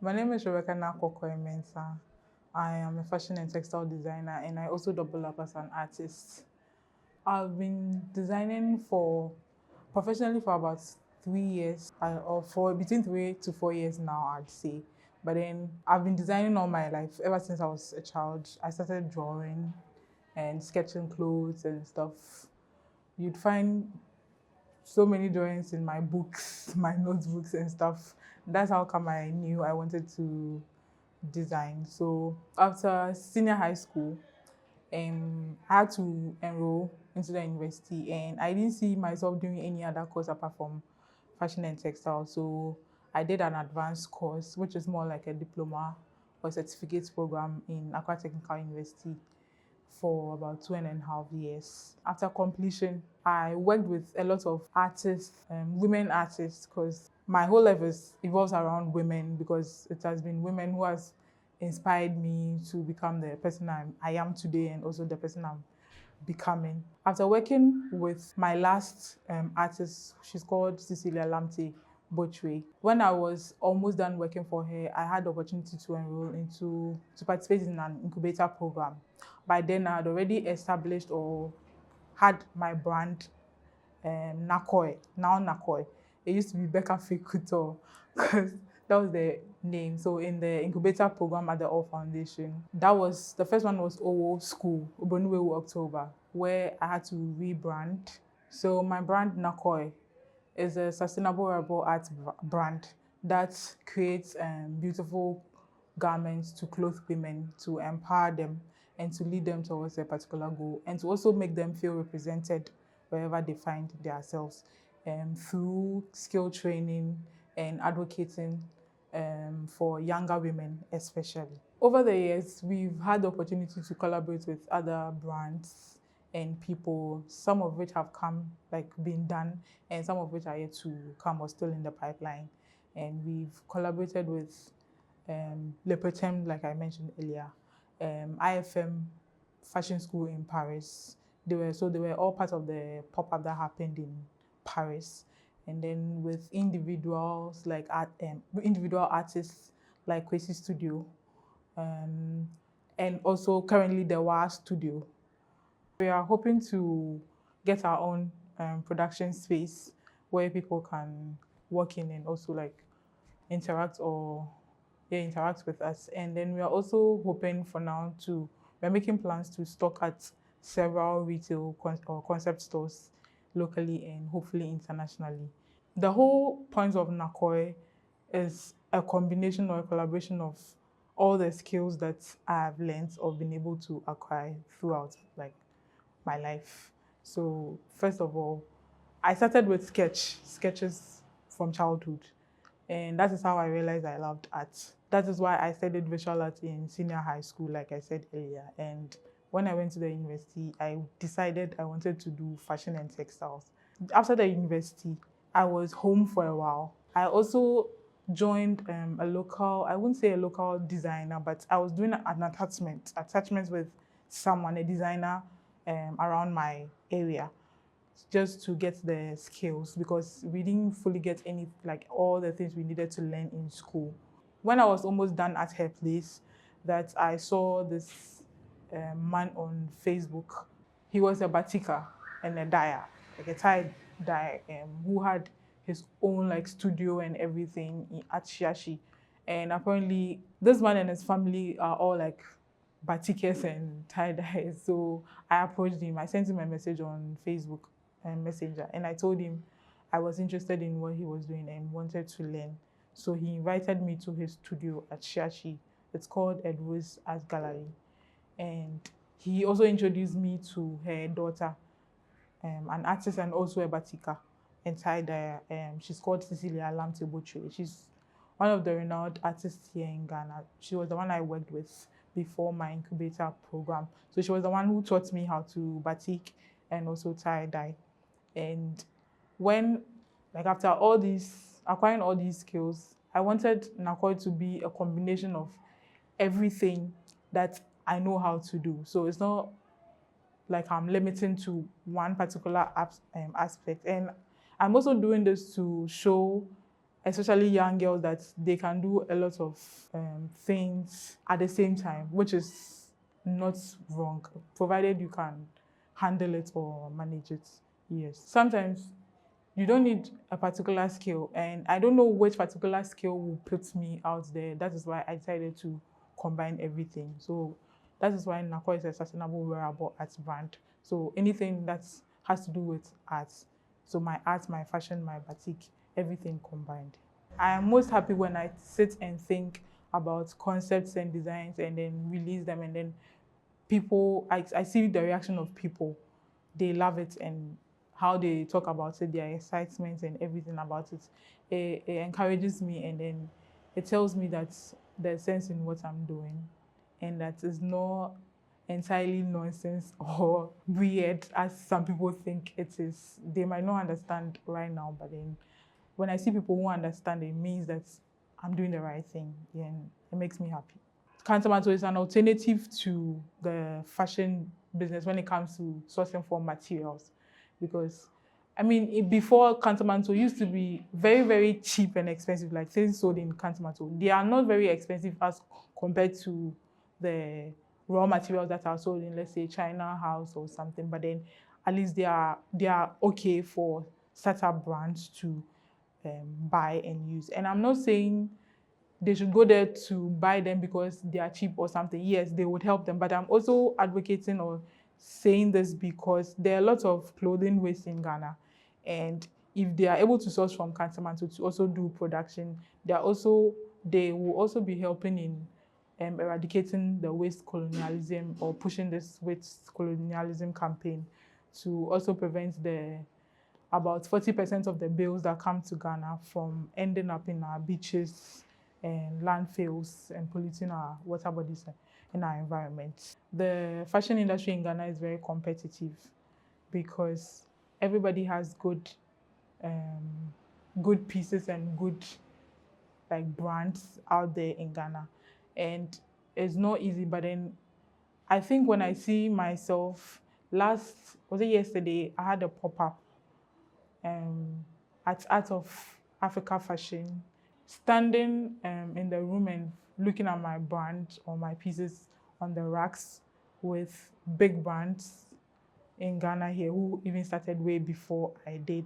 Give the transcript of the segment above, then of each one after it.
My name is Nakoi. I am a fashion and textile designer, and I also double up as an artist. I've been designing for professionally for about 3 years, or for between 3 to 4 years now, I'd say. But then I've been designing all my life ever since I was a child. I started drawing and sketching clothes and stuff. You'd find so many drawings in my books, my notebooks and stuff. That's how come I knew I wanted to design. So after senior high school, I had to enroll into the university, and I didn't see myself doing any other course apart from fashion and textile. So I did an advanced course, which is more like a diploma or certificate program in Accra Technical University for about 2.5 years. After completion, I worked with a lot of artists, women artists, because my whole life evolves around women, because it has been women who has inspired me to become the person I am today, and also the person I'm becoming. After working with my last artist, she's called Cecilia Lamte Bochwe. When I was almost done working for her, I had the opportunity to enroll to participate in an incubator program. By then, I had already established or had my brand, Nakoi, now Nakoi. It used to be Becca Fake Couture because that was the name. So in the incubator program at the All Foundation, the first one was OWO School, Obonuwewu October, where I had to rebrand. So my brand Nakoi is a sustainable wearable art brand that creates beautiful garments to clothe women, to empower them, and to lead them towards a particular goal, and to also make them feel represented wherever they find themselves, through skill training and advocating for younger women especially. Over the years, we've had the opportunity to collaborate with other brands and people, some of which have been done, and some of which are yet to come or still in the pipeline. And we've collaborated with Le Pretem, like I mentioned earlier, IFM Fashion School in Paris. They were all part of the pop-up that happened in Paris. And then with individuals like individual artists like Kwesi Studio, and also currently the WAA Studio. We are hoping to get our own production space where people can work in and also interact interact with us. And then we are also hoping for now we're making plans to stock at several retail or concept stores locally and hopefully internationally. The whole point of Nakoi is a combination or a collaboration of all the skills that I have learned or been able to acquire throughout my life. So first of all, I started with sketches from childhood. And that is how I realized I loved art. That is why I studied visual art in senior high school, like I said earlier. And when I went to the university, I decided I wanted to do fashion and textiles. After the university, I was home for a while. I also joined a local, I wouldn't say a local designer, but I was doing an attachment with someone, a designer around my area, just to get the skills, because we didn't fully get all the things we needed to learn in school. When I was almost done at her place, that I saw this man on Facebook. He was a batiker and a dyer, like a tie dye, who had his own studio and everything at Shiashi. And apparently, this man and his family are all batikers and tie dyes. So I approached him. I sent him a message on Facebook Messenger, and I told him I was interested in what he was doing and wanted to learn. So he invited me to his studio at Shiashi. It's called Edwards Art Gallery. And he also introduced me to her daughter, an artist and also a batiker and tie-dyer. She's called Cecilia Lamte Bochwe. She's one of the renowned artists here in Ghana. She was the one I worked with before my incubator program. So she was the one who taught me how to batik and also tie-dye. And after acquiring all these skills, I wanted Nakoi to be a combination of everything that I know how to do. So it's not like I'm limiting to one particular aspect. And I'm also doing this to show especially young girls, that they can do a lot of things at the same time, which is not wrong, provided you can handle it or manage it. Yes. Sometimes you don't need a particular skill, and I don't know which particular skill will put me out there. That is why I decided to combine everything. So that is why Nakoi is a sustainable wearable arts brand. So anything that has to do with art, my fashion, my batik, everything combined. I am most happy when I sit and think about concepts and designs and then release them, and then I see the reaction of people. They love it, and how they talk about it, their excitement and everything about it. It encourages me, and then it tells me that there's sense in what I'm doing, and that it's not entirely nonsense or weird as some people think it is. They might not understand right now, but then when I see people who understand, it means that I'm doing the right thing, and it makes me happy. Kantamanto is an alternative to the fashion business when it comes to sourcing for materials, because before Kantamanto used to be very, very cheap and expensive, like things sold in Kantamanto. They are not very expensive as compared to the raw materials that are sold in, let's say, China House or something, but then at least they are okay for startup brands to buy and use. And I'm not saying they should go there to buy them because they are cheap or something. Yes, they would help them, but I'm also advocating or saying this because there are lots of clothing waste in Ghana, and if they are able to source from Kantamanto to also do production, they will also be helping in eradicating the waste colonialism, or pushing this waste colonialism campaign to also prevent about 40% of the bills that come to Ghana from ending up in our beaches and landfills and polluting our water bodies in our environment. The fashion industry in Ghana is very competitive because everybody has good pieces and good brands out there in Ghana, and it's not easy. But then I think when I see myself, yesterday, I had a pop-up at Art of Africa Fashion, standing in the room and looking at my brand or my pieces on the racks with big brands in Ghana here who even started way before I did,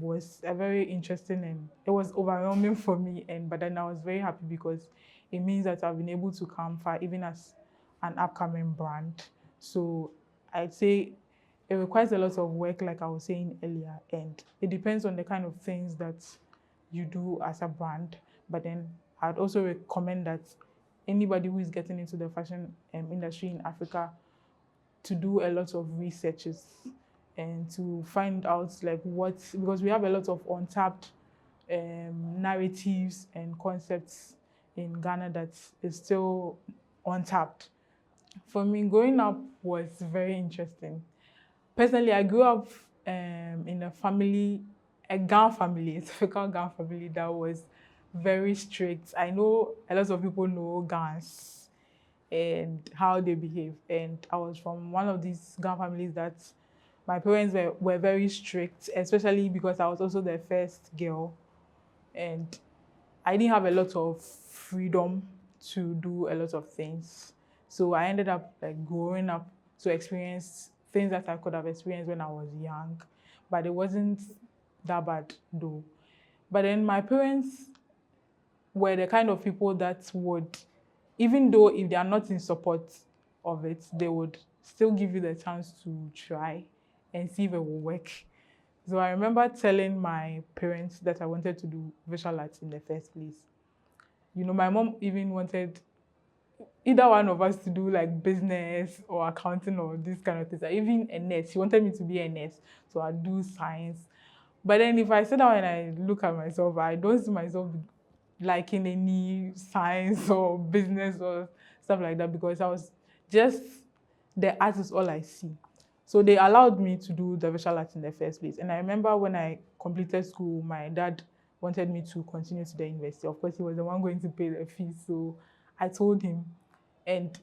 was a very interesting, and it was overwhelming for me. But then I was very happy because it means that I've been able to come far even as an upcoming brand. So I'd say it requires a lot of work, like I was saying earlier, and it depends on the kind of things that you do as a brand. But then I'd also recommend that anybody who is getting into the fashion industry in Africa to do a lot of researches and to find out because we have a lot of untapped narratives and concepts in Ghana that is still untapped. For me, growing up was very interesting. Personally, I grew up in a Ghan family, a typical Ghan family that was very strict. I know a lot of people know Ghans and how they behave. And I was from one of these Ghan families that my parents were very strict, especially because I was also the first girl. And I didn't have a lot of freedom to do a lot of things. So I ended up growing up to experience things that I could have experienced when I was young, but it wasn't that bad though. But then my parents were the kind of people that would, even though if they are not in support of it, they would still give you the chance to try and see if it will work. So I remember telling my parents that I wanted to do visual arts in the first place. My mom even wanted either one of us to do business or accounting or this kind of things. Even a nurse. She wanted me to be a nurse, so I'd do science. But then if I sit down and I look at myself, I don't see myself liking any science or business or stuff like that, because I was just, the art is all I see. So they allowed me to do the visual arts in the first place. And I remember when I completed school, my dad wanted me to continue to the university. Of course, he was the one going to pay the fees. So I told him. And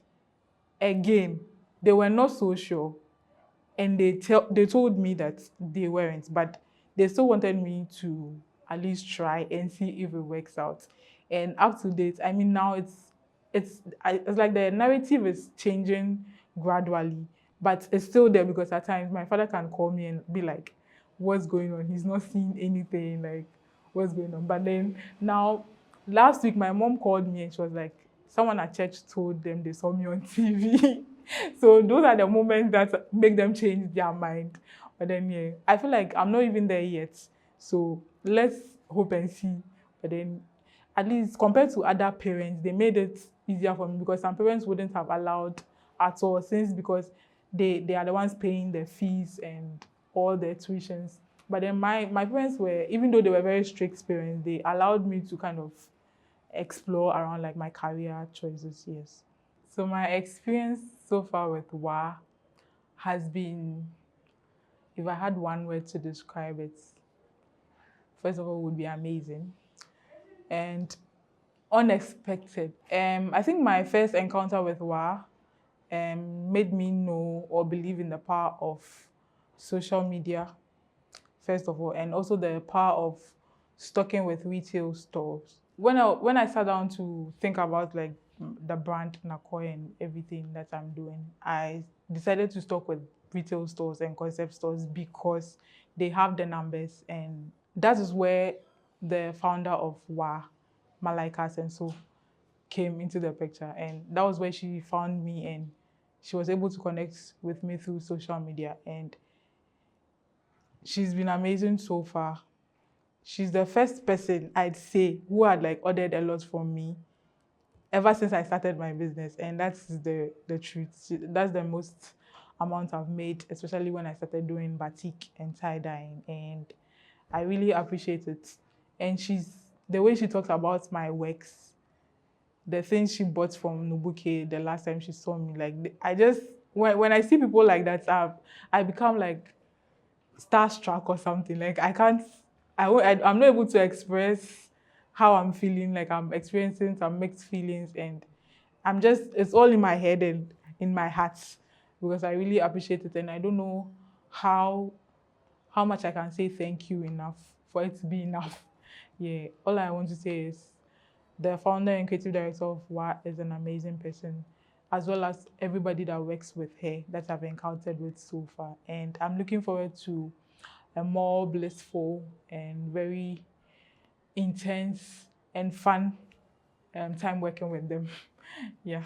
again, they were not so sure. And they told me that they weren't, but they still wanted me to at least try and see if it works out. And up to date, I mean, now it's like the narrative is changing gradually, but it's still there because at times my father can call me and be like, "What's going on?" He's not seeing anything, like, "What's going on?" But then now, last week, my mom called me and she was like, "Someone at church told them they saw me on TV." So those are the moments that make them change their mind. But then, yeah, I feel like I'm not even there yet. So let's hope and see. But then, at least compared to other parents, they made it easier for me because some parents wouldn't have allowed at all, since because they are the ones paying the fees and all the tuitions. But then my parents were, even though they were very strict parents, they allowed me to kind of explore around like my career choices, yes. So my experience so far with WA has been, if I had one word to describe it, first of all, would be amazing and unexpected. I think my first encounter with WA made me know or believe in the power of social media, first of all, and also the power of stocking with retail stores. When I sat down to think about like the brand Nakoi and everything that I'm doing, I decided to stock with retail stores and concept stores because they have the numbers, and that is where the founder of WA, Malaikas and so, came into the picture, and that was where she found me, and she was able to connect with me through social media, and she's been amazing so far. She's the first person I'd say who had like ordered a lot from me ever since I started my business, and that's the truth. That's the most amount I've made, especially when I started doing batik and tie dyeing, and I really appreciate it. And the way she talks about my works, the things she bought from Nubuke the last time she saw me, like I just when I see people like that, I become like starstruck or something. Like I can't, I'm not able to express how I'm feeling. Like I'm experiencing some mixed feelings, and it's all in my head and in my heart because I really appreciate it, and I don't know how how much I can say thank you enough for it to be enough. Yeah, all I want to say is the founder and creative director of WA is an amazing person, as well as everybody that works with her that I've encountered with so far. And I'm looking forward to a more blissful and very intense and fun time working with them. Yeah.